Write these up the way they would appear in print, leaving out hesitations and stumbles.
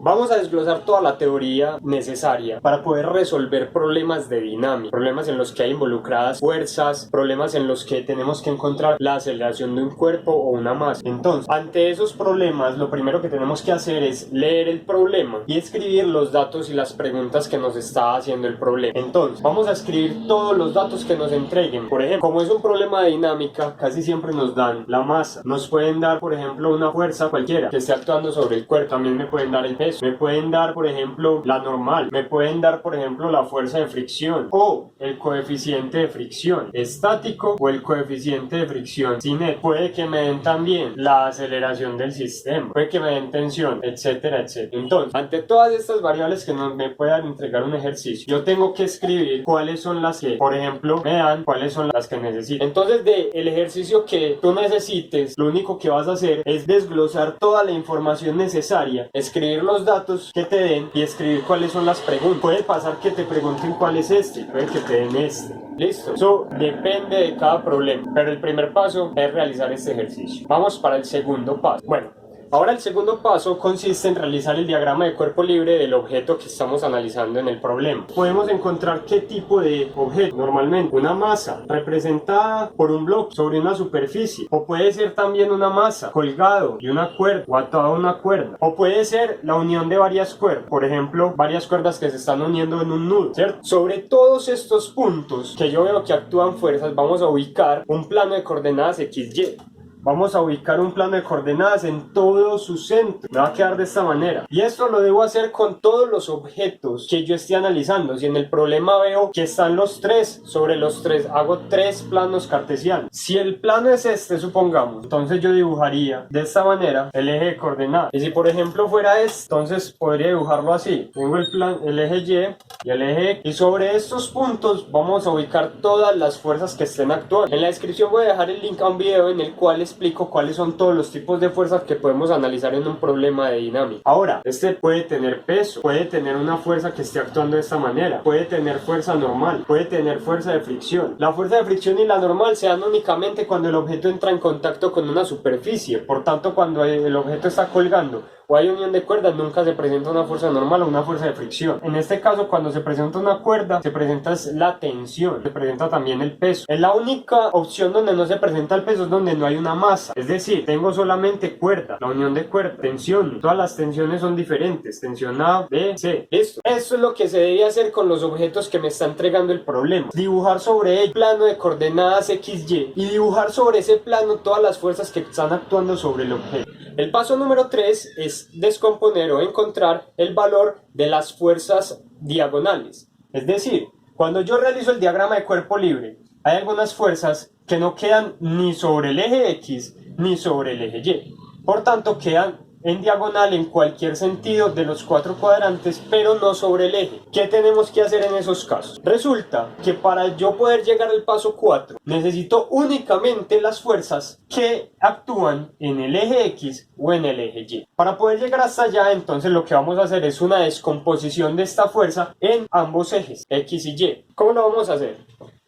Vamos a desglosar toda la teoría necesaria para poder resolver problemas de dinámica, problemas en los que hay involucradas fuerzas, problemas en los que tenemos que encontrar la aceleración de un cuerpo o una masa. Entonces, ante esos problemas, lo primero que tenemos que hacer es leer el problema y escribir los datos y las preguntas que nos está haciendo el problema. Entonces, vamos a escribir todos los datos que nos entreguen. Por ejemplo, como es un problema de dinámica, casi siempre nos dan la masa. Nos pueden dar, por ejemplo, una fuerza cualquiera que esté actuando sobre el cuerpo. También me pueden dar el peso. Me pueden dar, por ejemplo, la normal. Me pueden dar, por ejemplo, la fuerza de fricción o el coeficiente de fricción estático o el coeficiente de fricción cinético. Puede que me den también la aceleración del sistema. Puede que me den tensión, etcétera, etcétera. Entonces, ante todas estas variables que me puedan entregar un ejercicio, yo tengo que escribir cuáles son las que, por ejemplo, me dan, cuáles son las que necesito. Entonces, del ejercicio que tú necesites, lo único que vas a hacer es desglosar toda la información necesaria, escribir los datos que te den y escribir cuáles son las preguntas. Puede pasar que te pregunten cuál es este, puede que te den este. Listo. Eso depende de cada problema, pero el primer paso es realizar este ejercicio. Vamos para el segundo paso. Bueno, ahora el segundo paso consiste en realizar el diagrama de cuerpo libre del objeto que estamos analizando en el problema. Podemos encontrar qué tipo de objeto. Normalmente una masa representada por un bloque sobre una superficie, o puede ser también una masa colgado de una cuerda o atado a una cuerda, o puede ser la unión de varias cuerdas, por ejemplo varias cuerdas que se están uniendo en un nudo, ¿cierto? Sobre todos estos puntos que yo veo que actúan fuerzas, vamos a ubicar un plano de coordenadas XY. Vamos a ubicar un plano de coordenadas en todo su centro. Me va a quedar de esta manera. Y esto lo debo hacer con todos los objetos que yo esté analizando. Si en el problema veo que están los tres, sobre los tres hago tres planos cartesianos. Si el plano es este, supongamos, entonces yo dibujaría de esta manera el eje de coordenadas. Y si por ejemplo fuera este, entonces podría dibujarlo así. Tengo el eje Y y el eje X. Y sobre estos puntos vamos a ubicar todas las fuerzas que estén actuando. En la descripción voy a dejar el link a un video en el cual explico cuáles son todos los tipos de fuerzas que podemos analizar en un problema de dinámica. Ahora, este puede tener peso, puede tener una fuerza que esté actuando de esta manera, puede tener fuerza normal, puede tener fuerza de fricción. La fuerza de fricción y la normal se dan únicamente cuando el objeto entra en contacto con una superficie. Por tanto, cuando el objeto está colgando o hay unión de cuerdas, nunca se presenta una fuerza normal o una fuerza de fricción. En este caso, cuando se presenta una cuerda, se presenta la tensión, se presenta también el peso. Es la única opción donde no se presenta el peso, es donde no hay una masa. Es decir, tengo solamente cuerda, la unión de cuerda, tensión. Todas las tensiones son diferentes, tensión A, B, C. Esto es lo que se debe hacer con los objetos que me está entregando el problema. Dibujar sobre el plano de coordenadas XY y dibujar sobre ese plano todas las fuerzas que están actuando sobre el objeto. El paso número 3 es descomponer o encontrar el valor de las fuerzas diagonales. Es decir, cuando yo realizo el diagrama de cuerpo libre, hay algunas fuerzas que no quedan ni sobre el eje X ni sobre el eje Y. Por tanto, quedan en diagonal en cualquier sentido de los cuatro cuadrantes, pero no sobre el eje. ¿Qué tenemos que hacer en esos casos? Resulta que para yo poder llegar al paso 4, necesito únicamente las fuerzas que actúan en el eje X o en el eje Y. Para poder llegar hasta allá, entonces lo que vamos a hacer es una descomposición de esta fuerza en ambos ejes, X y Y. ¿Cómo lo vamos a hacer?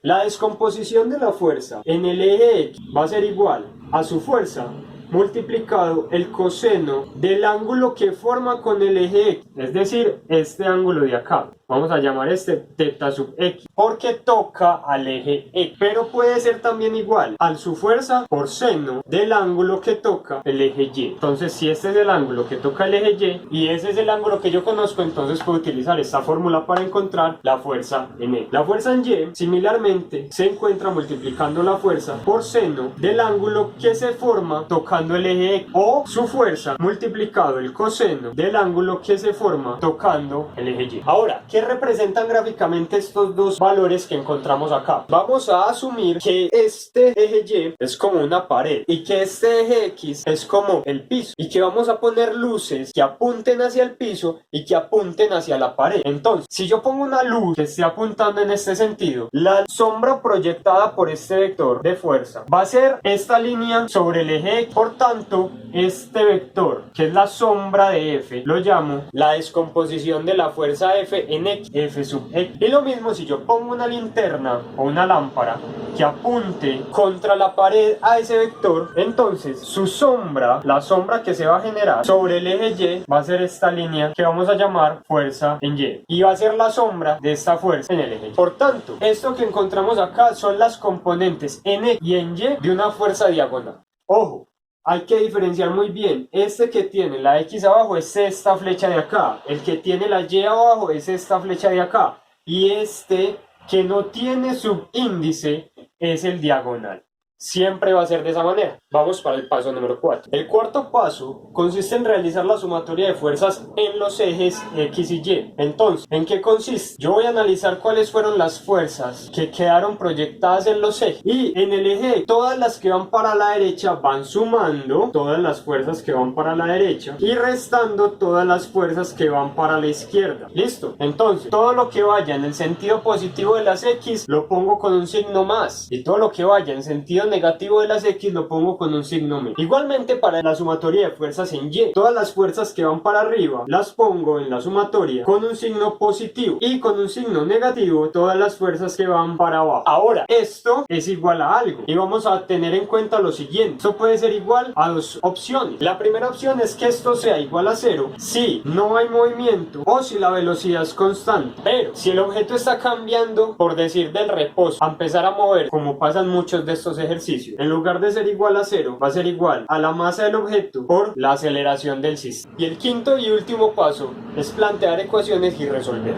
La descomposición de la fuerza en el eje X va a ser igual a su fuerza multiplicado el coseno del ángulo que forma con el eje X, es decir, este ángulo de acá. Vamos a llamar este teta sub X, porque toca al eje X, pero puede ser también igual a su fuerza por seno del ángulo que toca el eje Y. Entonces, si este es el ángulo que toca el eje Y y ese es el ángulo que yo conozco, entonces puedo utilizar esta fórmula para encontrar la fuerza en X. La fuerza en Y, similarmente, se encuentra multiplicando la fuerza por seno del ángulo que se forma tocando el eje X, o su fuerza multiplicado el coseno del ángulo que se forma tocando el eje Y. Ahora, ¿qué representan gráficamente estos dos valores que encontramos acá? Vamos a asumir que este eje Y es como una pared y que este eje X es como el piso, y que vamos a poner luces que apunten hacia el piso y que apunten hacia la pared. Entonces, si yo pongo una luz que esté apuntando en este sentido, la sombra proyectada por este vector de fuerza va a ser esta línea sobre el eje X. Por Por tanto, este vector, que es la sombra de F, lo llamo la descomposición de la fuerza F en X, F sub X. Y lo mismo si yo pongo una linterna o una lámpara que apunte contra la pared a ese vector, entonces su sombra, la sombra que se va a generar sobre el eje Y, va a ser esta línea que vamos a llamar fuerza en Y. Y va a ser la sombra de esta fuerza en el eje Y. Por tanto, esto que encontramos acá son las componentes en X y en Y de una fuerza diagonal. Ojo, hay que diferenciar muy bien. Este que tiene la X abajo es esta flecha de acá. El que tiene la Y abajo es esta flecha de acá. Y este que no tiene subíndice es el diagonal. Siempre va a ser de esa manera. Vamos para el paso número 4. El cuarto paso consiste en realizar la sumatoria de fuerzas en los ejes X y Y. Entonces, ¿en qué consiste? Yo voy a analizar cuáles fueron las fuerzas que quedaron proyectadas en los ejes. Y en el eje, todas las que van para la derecha van sumando todas las fuerzas que van para la derecha y restando todas las fuerzas que van para la izquierda. ¿Listo? Entonces, todo lo que vaya en el sentido positivo de las X lo pongo con un signo más. Y todo lo que vaya en sentido negativo de las X lo pongo con un signo menos. Igualmente para la sumatoria de fuerzas en Y, todas las fuerzas que van para arriba las pongo en la sumatoria con un signo positivo y con un signo negativo todas las fuerzas que van para abajo. Ahora, esto es igual a algo y vamos a tener en cuenta lo siguiente. Esto puede ser igual a dos opciones. La primera opción es que esto sea igual a 0 si no hay movimiento o si la velocidad es constante. Pero si el objeto está cambiando, por decir del reposo, a empezar a mover, como pasan muchos de estos ejercicios, en lugar de ser igual a 0, va a ser igual a la masa del objeto por la aceleración del sistema. Y el quinto y último paso es plantear ecuaciones y resolver.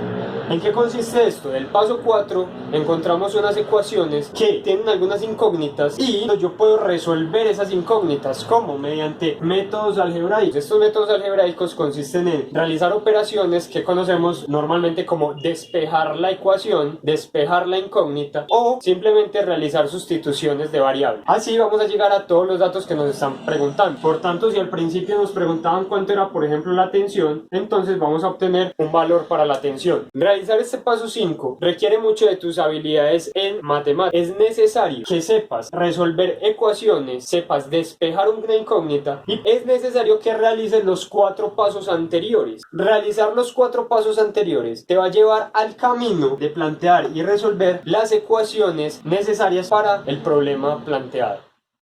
¿En qué consiste esto? Del paso 4 encontramos unas ecuaciones que tienen algunas incógnitas y yo puedo resolver esas incógnitas como mediante métodos algebraicos. Estos métodos algebraicos consisten en realizar operaciones que conocemos normalmente como despejar la ecuación, despejar la incógnita o simplemente realizar sustituciones de variables. Así vamos a llegar a todos los datos que nos están preguntando. Por tanto, si al principio nos preguntaban cuánto era, por ejemplo, la tensión, entonces vamos a obtener un valor para la tensión. Realizar este paso 5 requiere mucho de tus habilidades en matemáticas. Es necesario que sepas resolver ecuaciones, sepas despejar una incógnita y es necesario que realices los 4 pasos anteriores. Realizar los 4 pasos anteriores te va a llevar al camino de plantear y resolver las ecuaciones necesarias para el problema planteado.